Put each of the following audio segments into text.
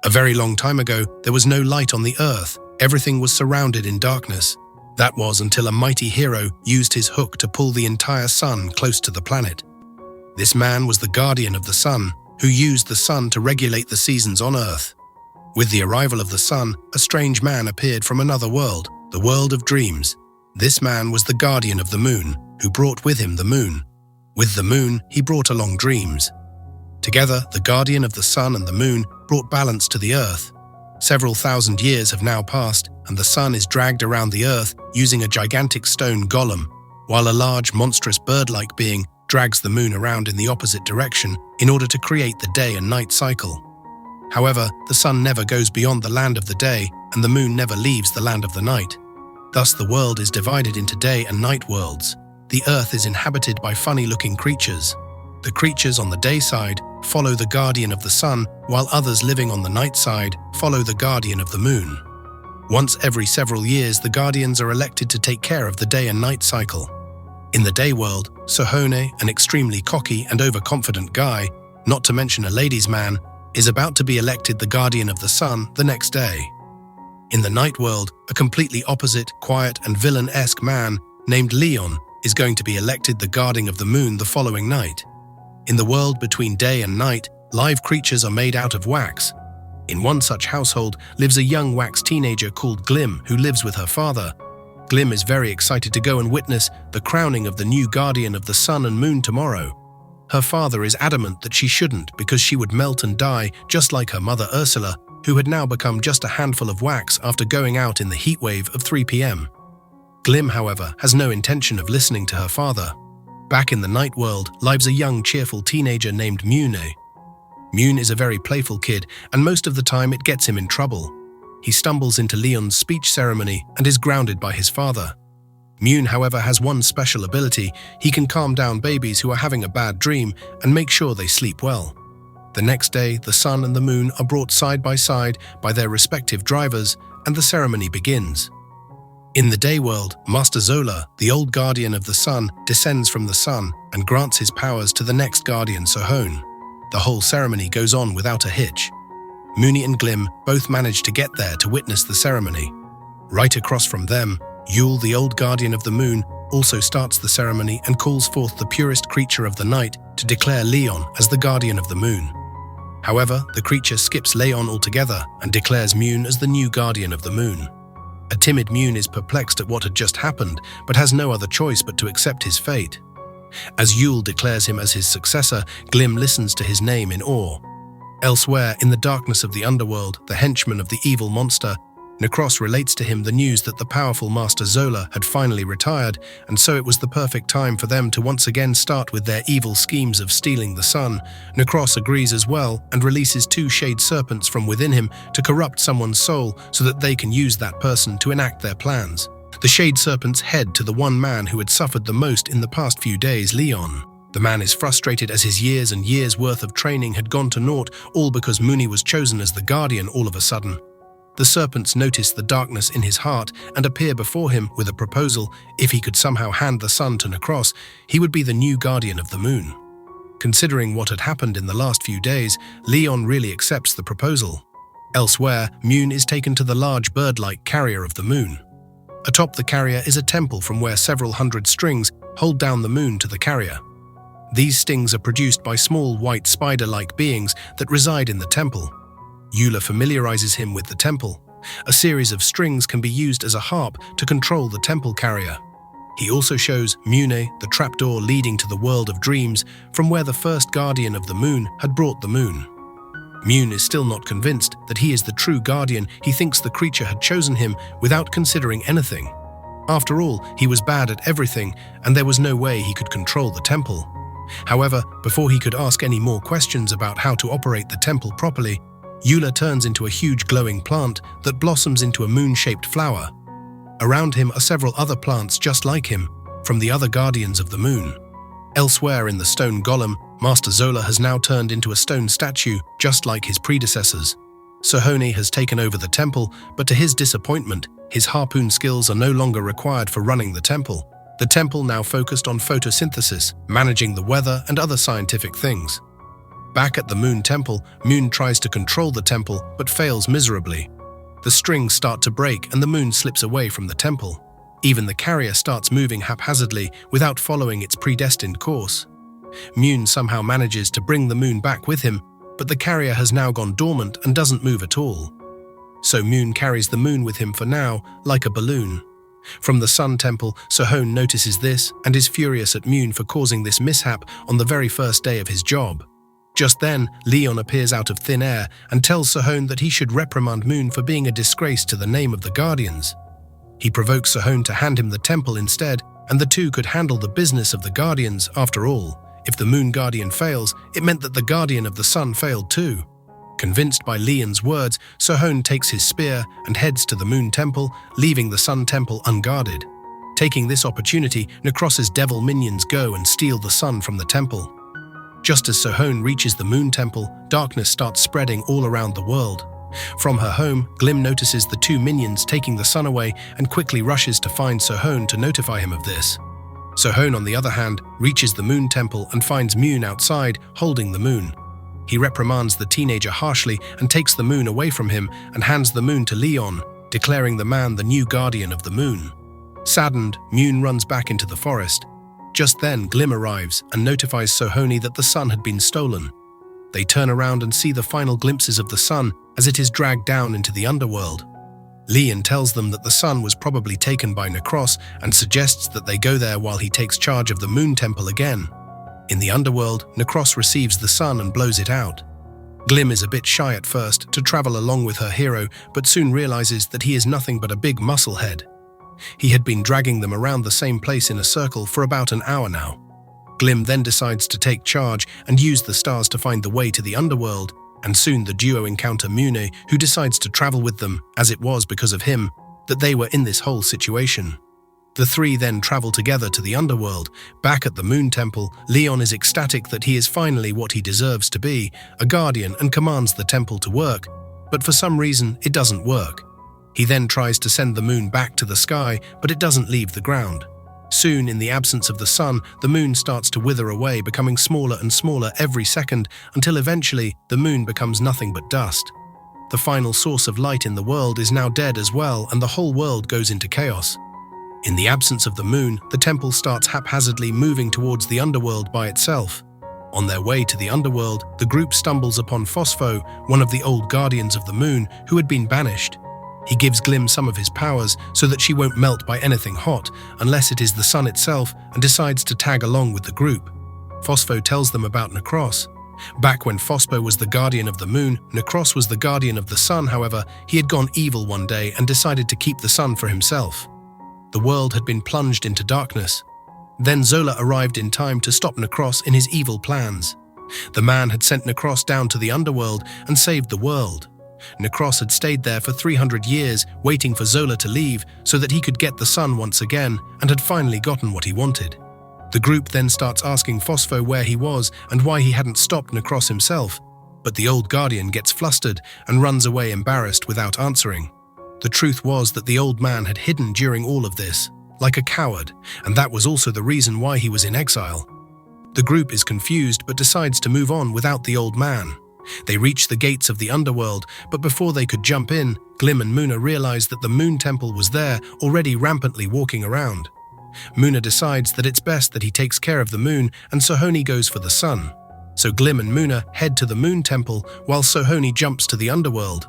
A very long time ago, there was no light on the earth. Everything was surrounded in darkness. That was until a mighty hero used his hook to pull the entire sun close to the planet. This man was the guardian of the sun, who used the sun to regulate the seasons on Earth. With the arrival of the sun, a strange man appeared from another world, the world of dreams. This man was the guardian of the moon, who brought with him the moon. With the moon, he brought along dreams. Together, the guardian of the sun and the moon brought balance to the earth. Several thousand years have now passed, and the sun is dragged around the earth using a gigantic stone golem, while a large, monstrous bird-like being drags the moon around in the opposite direction in order to create the day and night cycle. However, the sun never goes beyond the land of the day, and the moon never leaves the land of the night. Thus, the world is divided into day and night worlds. The earth is inhabited by funny-looking creatures. The creatures on the day side follow the guardian of the sun, while others living on the night side follow the guardian of the moon. Once every several years, the guardians are elected to take care of the day and night cycle. In the day world, Sohone, an extremely cocky and overconfident guy, not to mention a ladies' man, is about to be elected the guardian of the sun the next day. In the night world, a completely opposite, quiet and villain-esque man named Leon is going to be elected the guardian of the moon the following night. In the world between day and night, live creatures are made out of wax. In one such household lives a young wax teenager called Glim, who lives with her father. Glim is very excited to go and witness the crowning of the new guardian of the sun and moon tomorrow. Her father is adamant that she shouldn't because she would melt and die just like her mother Ursula, who had now become just a handful of wax after going out in the heat wave of 3 p.m. Glim, however, has no intention of listening to her father. Back in the night world lives a young, cheerful teenager named Mune. Mune is a very playful kid, and most of the time it gets him in trouble. He stumbles into Leon's speech ceremony and is grounded by his father. Mune, however, has one special ability. He can calm down babies who are having a bad dream and make sure they sleep well. The next day, the sun and the moon are brought side by their respective drivers, and the ceremony begins. In the day world, Master Zola, the old guardian of the sun, descends from the sun and grants his powers to the next guardian, Sohone. The whole ceremony goes on without a hitch. Mune and Glim both manage to get there to witness the ceremony. Right across from them, Yule, the old guardian of the moon, also starts the ceremony and calls forth the purest creature of the night to declare Leon as the guardian of the moon. However, the creature skips Leon altogether and declares Mune as the new guardian of the moon. A timid Mune is perplexed at what had just happened, but has no other choice but to accept his fate. As Yule declares him as his successor, Glim listens to his name in awe. Elsewhere, in the darkness of the underworld, the henchman of the evil monster, Necros relates to him the news that the powerful Master Zola had finally retired, and so it was the perfect time for them to once again start with their evil schemes of stealing the sun. Necros agrees as well and releases 2 shade serpents from within him to corrupt someone's soul so that they can use that person to enact their plans. The shade serpents head to the one man who had suffered the most in the past few days, Leon. The man is frustrated as his years and years' worth of training had gone to naught, all because Mune was chosen as the guardian all of a sudden. The serpents notice the darkness in his heart and appear before him with a proposal. If he could somehow hand the sun to Necros, he would be the new guardian of the moon. Considering what had happened in the last few days, Leon really accepts the proposal. Elsewhere, Mune is taken to the large bird-like carrier of the moon. Atop the carrier is a temple from where several hundred strings hold down the moon to the carrier. These stings are produced by small white spider-like beings that reside in the temple. Eula familiarizes him with the temple. A series of strings can be used as a harp to control the temple carrier. He also shows Mune the trapdoor leading to the world of dreams from where the first guardian of the moon had brought the moon. Mune is still not convinced that he is the true guardian. He thinks the creature had chosen him without considering anything. After all, he was bad at everything, and there was no way he could control the temple. However, before he could ask any more questions about how to operate the temple properly, Eula turns into a huge glowing plant that blossoms into a moon-shaped flower. Around him are several other plants just like him, from the other guardians of the moon. Elsewhere in the stone golem, Master Zola has now turned into a stone statue just like his predecessors. Sohone has taken over the temple, but to his disappointment, his harpoon skills are no longer required for running the temple. The temple now focused on photosynthesis, managing the weather and other scientific things. Back at the Moon Temple, Mune tries to control the temple but fails miserably. The strings start to break and the moon slips away from the temple. Even the carrier starts moving haphazardly without following its predestined course. Mune somehow manages to bring the moon back with him, but the carrier has now gone dormant and doesn't move at all. So Mune carries the moon with him for now, like a balloon. From the Sun Temple, Sohone notices this and is furious at Mune for causing this mishap on the very first day of his job. Just then, Leon appears out of thin air and tells Sohone that he should reprimand Mune for being a disgrace to the name of the Guardians. He provokes Sohone to hand him the temple instead, and the two could handle the business of the Guardians. After all, if the Mune Guardian fails, it meant that the Guardian of the Sun failed too. Convinced by Leon's words, Sohone takes his spear and heads to the Moon Temple, leaving the Sun Temple unguarded. Taking this opportunity, Necros's devil minions go and steal the sun from the temple. Just as Sohone reaches the Moon Temple, darkness starts spreading all around the world. From her home, Glim notices the two minions taking the sun away and quickly rushes to find Sohone to notify him of this. Sohone, on the other hand, reaches the Moon Temple and finds Mune outside, holding the moon. He reprimands the teenager harshly and takes the moon away from him and hands the moon to Leon, declaring the man the new guardian of the moon. Saddened, Mune runs back into the forest. Just then, Glim arrives and notifies Sohone that the sun had been stolen. They turn around and see the final glimpses of the sun as it is dragged down into the underworld. Leon tells them that the sun was probably taken by Necros and suggests that they go there while he takes charge of the Moon Temple again. In the underworld, Necros receives the sun and blows it out. Glim is a bit shy at first to travel along with her hero, but soon realizes that he is nothing but a big muscle head. He had been dragging them around the same place in a circle for about an hour now. Glim then decides to take charge and use the stars to find the way to the underworld, and soon the duo encounter Mune, who decides to travel with them, as it was because of him that they were in this whole situation. The three then travel together to the underworld. Back at the Moon Temple, Leon is ecstatic that he is finally what he deserves to be, a guardian, and commands the temple to work, but for some reason it doesn't work. He then tries to send the moon back to the sky, but it doesn't leave the ground. Soon, in the absence of the sun, the moon starts to wither away, becoming smaller and smaller every second, until eventually the moon becomes nothing but dust. The final source of light in the world is now dead as well, and the whole world goes into chaos. In the absence of the moon, the temple starts haphazardly moving towards the underworld by itself. On their way to the underworld, the group stumbles upon Phospho, one of the old guardians of the moon, who had been banished. He gives Glim some of his powers so that she won't melt by anything hot, unless it is the sun itself, and decides to tag along with the group. Phospho tells them about Necros. Back when Phospho was the guardian of the moon, Necros was the guardian of the sun. However, he had gone evil one day and decided to keep the sun for himself. The world had been plunged into darkness. Then Zola arrived in time to stop Necros in his evil plans. The man had sent Necros down to the underworld and saved the world. Necros had stayed there for 300 years, waiting for Zola to leave so that he could get the sun once again, and had finally gotten what he wanted. The group then starts asking Phospho where he was and why he hadn't stopped Necros himself, but the old guardian gets flustered and runs away embarrassed without answering. The truth was that the old man had hidden during all of this, like a coward, and that was also the reason why he was in exile. The group is confused but decides to move on without the old man. They reach the gates of the underworld, but before they could jump in, Glim and Mune realize that the Moon Temple was there, already rampantly walking around. Mune decides that it's best that he takes care of the moon, and Sohone goes for the sun. So Glim and Mune head to the Moon Temple, while Sohone jumps to the underworld.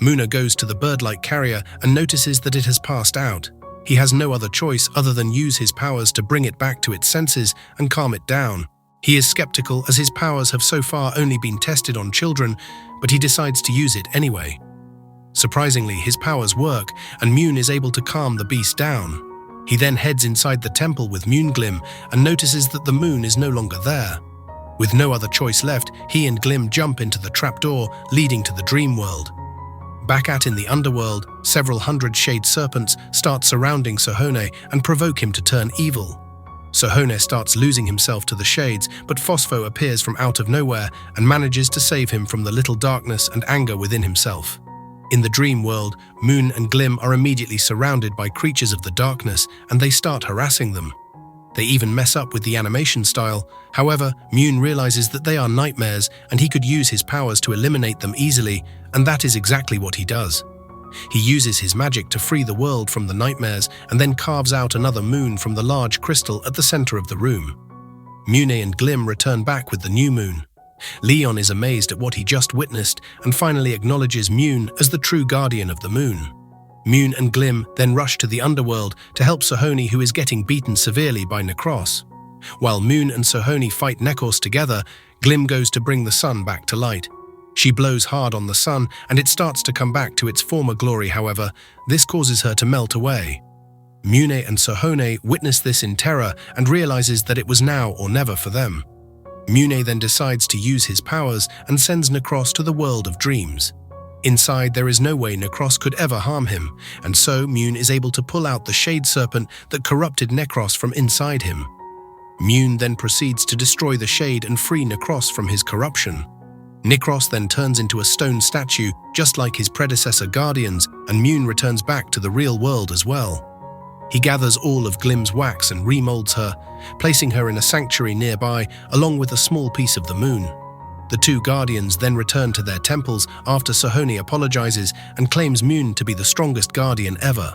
Mune goes to the bird-like carrier and notices that it has passed out. He has no other choice other than use his powers to bring it back to its senses and calm it down. He is skeptical as his powers have so far only been tested on children, but he decides to use it anyway. Surprisingly, his powers work, and Mune is able to calm the beast down. He then heads inside the temple with Mune Glim and notices that the moon is no longer there. With no other choice left, he and Glim jump into the trapdoor leading to the dream world. Back in the underworld, several hundred shade serpents start surrounding Sohone and provoke him to turn evil. Sohone starts losing himself to the shades, but Phospho appears from out of nowhere and manages to save him from the little darkness and anger within himself. In the dream world, Mune and Glim are immediately surrounded by creatures of the darkness, and they start harassing them. They even mess up with the animation style. However, Mune realizes that they are nightmares and he could use his powers to eliminate them easily, and that is exactly what he does. He uses his magic to free the world from the nightmares and then carves out another moon from the large crystal at the center of the room. Mune and Glim return back with the new moon. Leon is amazed at what he just witnessed and finally acknowledges Mune as the true guardian of the moon. Mune and Glim then rush to the underworld to help Sohone, who is getting beaten severely by Necros. While Mune and Sohone fight Necros together, Glim goes to bring the sun back to light. She blows hard on the sun and it starts to come back to its former glory. However, this causes her to melt away. Mune and Sohone witness this in terror and realizes that it was now or never for them. Mune then decides to use his powers and sends Necros to the world of dreams. Inside, there is no way Necros could ever harm him, and so Mune is able to pull out the Shade Serpent that corrupted Necros from inside him. Mune then proceeds to destroy the Shade and free Necros from his corruption. Necros then turns into a stone statue, just like his predecessor Guardians, and Mune returns back to the real world as well. He gathers all of Glim's wax and remolds her, placing her in a sanctuary nearby, along with a small piece of the moon. The two Guardians then return to their temples after Sohone apologizes and claims Mune to be the strongest Guardian ever.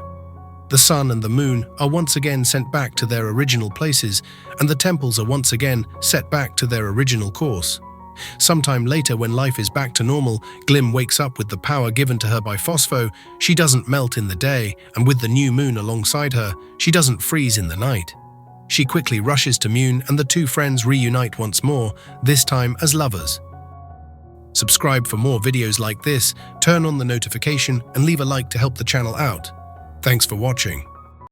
The sun and the moon are once again sent back to their original places, and the temples are once again set back to their original course. Sometime later, when life is back to normal, Glim wakes up with the power given to her by Phospho. She doesn't melt in the day, and with the new moon alongside her, she doesn't freeze in the night. She quickly rushes to Mune and the two friends reunite once more, this time as lovers. Subscribe for more videos like this, turn on the notification and leave a like to help the channel out. Thanks for watching.